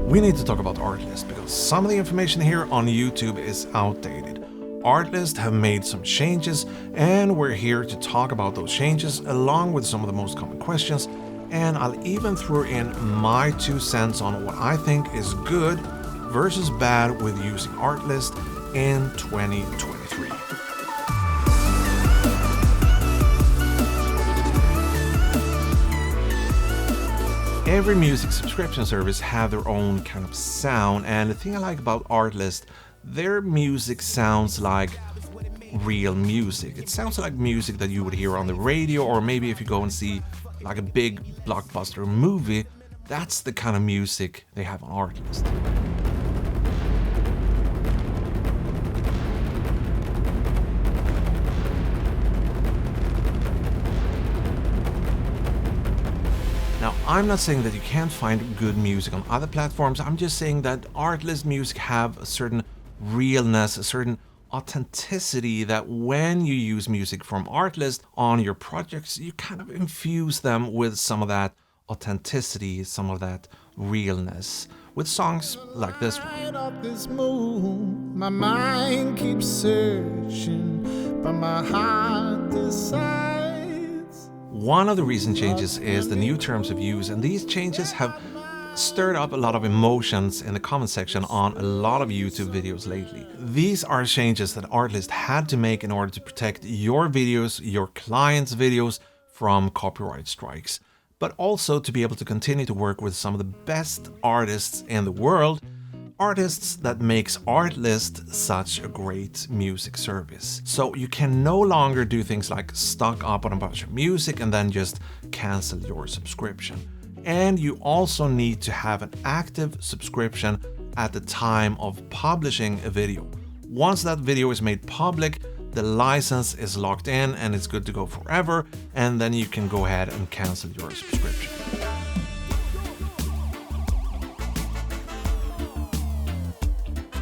We need to talk about Artlist because some of the information here on YouTube is outdated. Artlist have made some changes and we're here to talk about those changes along with some of the most common questions, and I'll even throw in my 2 cents on what I think is good versus bad with using Artlist in 2023. Every music subscription service have their own kind of sound, and the thing I like about Artlist, their music sounds like real music. It sounds like music that you would hear on the radio, or maybe if you go and see like a big blockbuster movie, that's the kind of music they have on Artlist. Now, I'm not saying that you can't find good music on other platforms, I'm just saying that Artlist music have a certain realness, a certain authenticity that when you use music from Artlist on your projects, you kind of infuse them with some of that authenticity, some of that realness, with songs like this one. My mind keeps searching, but my heart decides. One of the recent changes is the new terms of use, and these changes have stirred up a lot of emotions in the comment section on a lot of YouTube videos lately. These are changes that Artlist had to make in order to protect your videos, your clients' videos from copyright strikes, but also to be able to continue to work with some of the best artists in the world, artists that makes Artlist such a great music service. So you can no longer do things like stock up on a bunch of music and then just cancel your subscription. And you also need to have an active subscription at the time of publishing a video. Once that video is made public, the license is locked in and it's good to go forever, and then you can go ahead and cancel your subscription.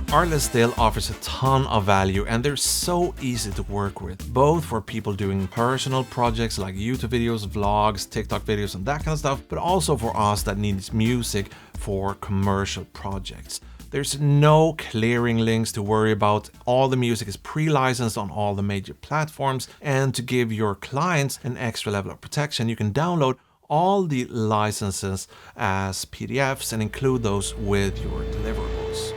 Artlist still offers a ton of value and they're so easy to work with, both for people doing personal projects like YouTube videos, vlogs, TikTok videos and that kind of stuff, but also for us that needs music for commercial projects. There's no clearing links to worry about. All the music is pre-licensed on all the major platforms, and to give your clients an extra level of protection, you can download all the licenses as PDFs and include those with your deliverables.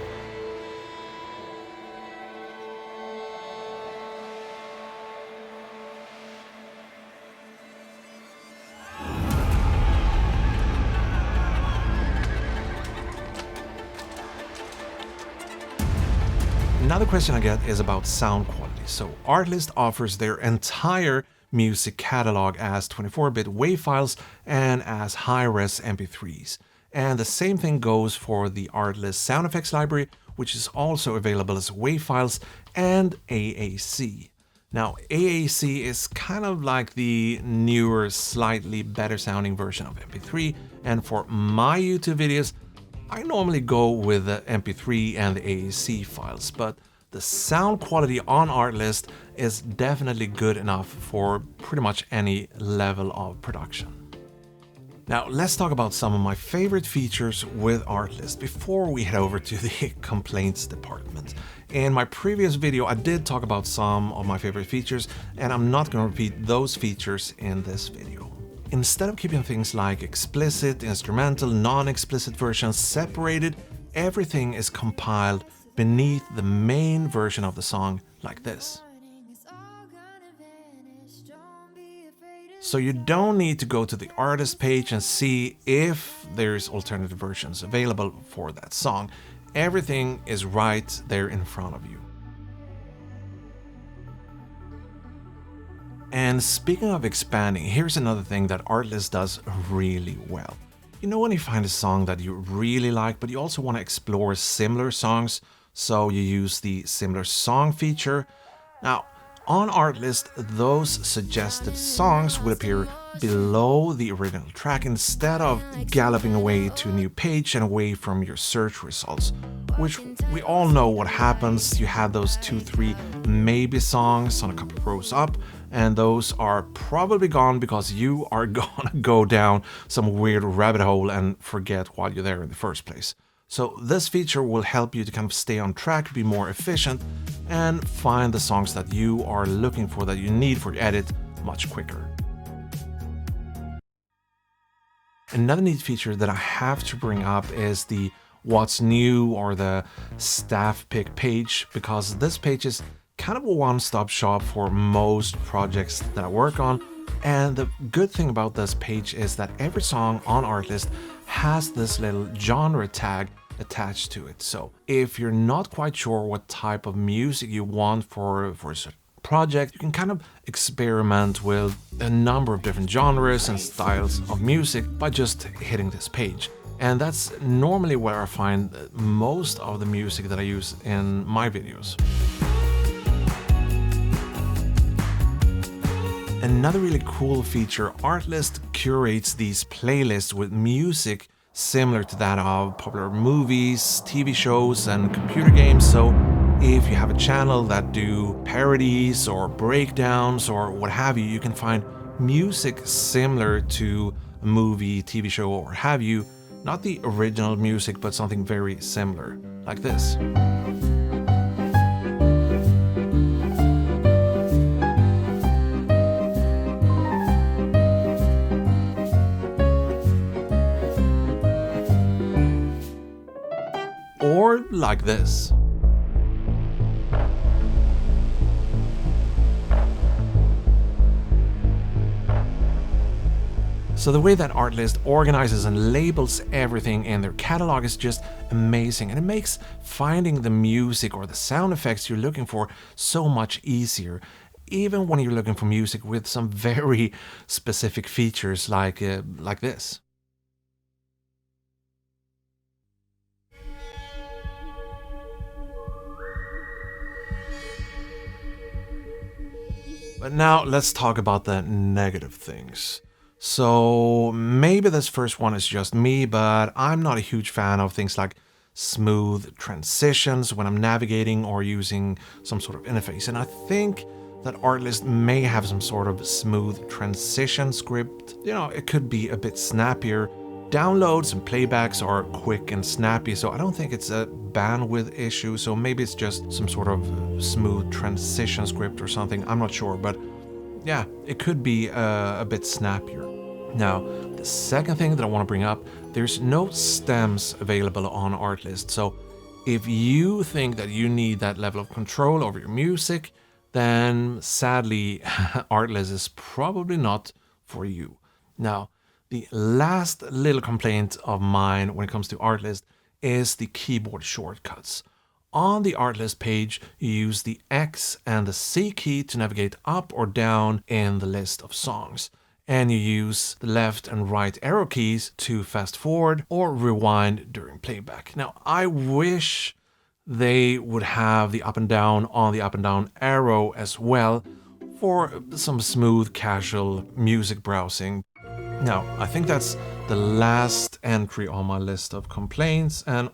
Another question I get is about sound quality. So Artlist offers their entire music catalog as 24-bit WAV files and as high-res MP3s. And the same thing goes for the Artlist sound effects library, which is also available as WAV files and AAC. Now, AAC is kind of like the newer, slightly better sounding version of MP3, and for my YouTube videos, I normally go with the MP3 and the AAC files, but the sound quality on Artlist is definitely good enough for pretty much any level of production. Now let's talk about some of my favorite features with Artlist before we head over to the complaints department. In my previous video I did talk about some of my favorite features, and I'm not going to repeat those features in this video. Instead of keeping things like explicit, instrumental, non-explicit versions separated, everything is compiled beneath the main version of the song like this. So you don't need to go to the artist page and see if there's alternative versions available for that song. Everything is right there in front of you. And speaking of expanding, here's another thing that Artlist does really well. You know when you find a song that you really like, but you also want to explore similar songs, so you use the similar song feature. Now, on Artlist, those suggested songs will appear below the original track instead of galloping away to a new page and away from your search results, which we all know what happens. You have those 2-3 maybe songs on a couple of rows up, and those are probably gone because you are gonna go down some weird rabbit hole and forget why you're there in the first place. So this feature will help you to kind of stay on track, be more efficient, and find the songs that you are looking for, that you need for your edit much quicker. Another neat feature that I have to bring up is the What's New or the staff pick page, because this page is kind of a one-stop shop for most projects that I work on. And the good thing about this page is that every song on Artlist has this little genre tag attached to it. So if you're not quite sure what type of music you want for a certain project, you can kind of experiment with a number of different genres and styles of music by just hitting this page. And that's normally where I find most of the music that I use in my videos. Another really cool feature, Artlist curates these playlists with music similar to that of popular movies, TV shows, and computer games. So if you have a channel that do parodies or breakdowns or what have you, you can find music similar to a movie, TV show, or what have you. Not the original music, but something very similar, like this. Or like this. So the way that Artlist organizes and labels everything in their catalog is just amazing, and it makes finding the music or the sound effects you're looking for so much easier, even when you're looking for music with some very specific features like this. But now let's talk about the negative things. So maybe this first one is just me, but I'm not a huge fan of things like smooth transitions when I'm navigating or using some sort of interface. And I think that Artlist may have some sort of smooth transition script. You know, it could be a bit snappier. Downloads and playbacks are quick and snappy, so I don't think it's a bandwidth issue. So maybe it's just some sort of smooth transition script or something. I'm not sure, but yeah, it could be a bit snappier. Now, the second thing that I want to bring up, there's no stems available on Artlist. So if you think that you need that level of control over your music, then sadly, Artlist is probably not for you. Now, the last little complaint of mine when it comes to Artlist is the keyboard shortcuts. On the Artlist page, you use the X and the C key to navigate up or down in the list of songs. And you use the left and right arrow keys to fast forward or rewind during playback. Now, I wish they would have the up and down on the up and down arrow as well for some smooth, casual music browsing. Now, I think that's the last entry on my list of complaints, and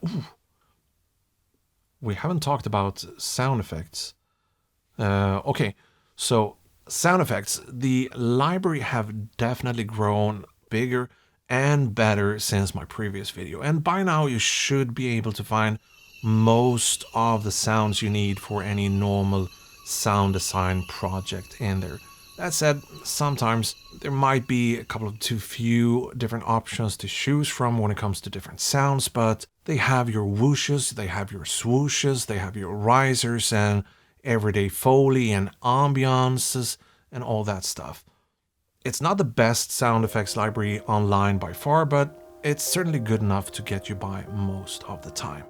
we haven't talked about sound effects. Okay, so sound effects. The library have definitely grown bigger and better since my previous video. And by now you should be able to find most of the sounds you need for any normal sound design project in there. That said, sometimes there might be a couple of too few different options to choose from when it comes to different sounds, but they have your whooshes, they have your swooshes, they have your risers and everyday Foley and ambiances and all that stuff. It's not the best sound effects library online by far, but it's certainly good enough to get you by most of the time.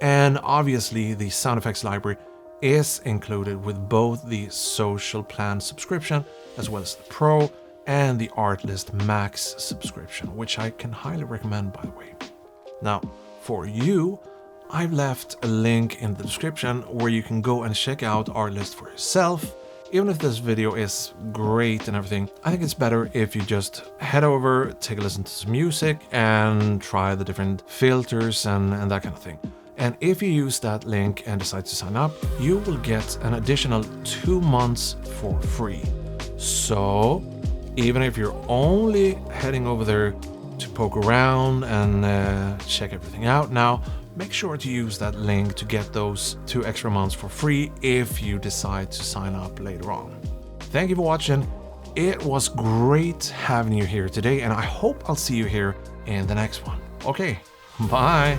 And obviously the sound effects library is included with both the social plan subscription as well as the Pro and the Artlist Max subscription, which I can highly recommend, by the way. Now, for you, I've left a link in the description where you can go and check out Artlist for yourself. Even if this video is great and everything, I think it's better if you just head over, take a listen to some music, and try the different filters and that kind of thing. And if you use that link and decide to sign up, you will get an additional 2 months for free. So even if you're only heading over there to poke around and check everything out. Now, make sure to use that link to get those 2 extra months for free if you decide to sign up later on. Thank you for watching. It was great having you here today, and I hope I'll see you here in the next one. Okay, bye.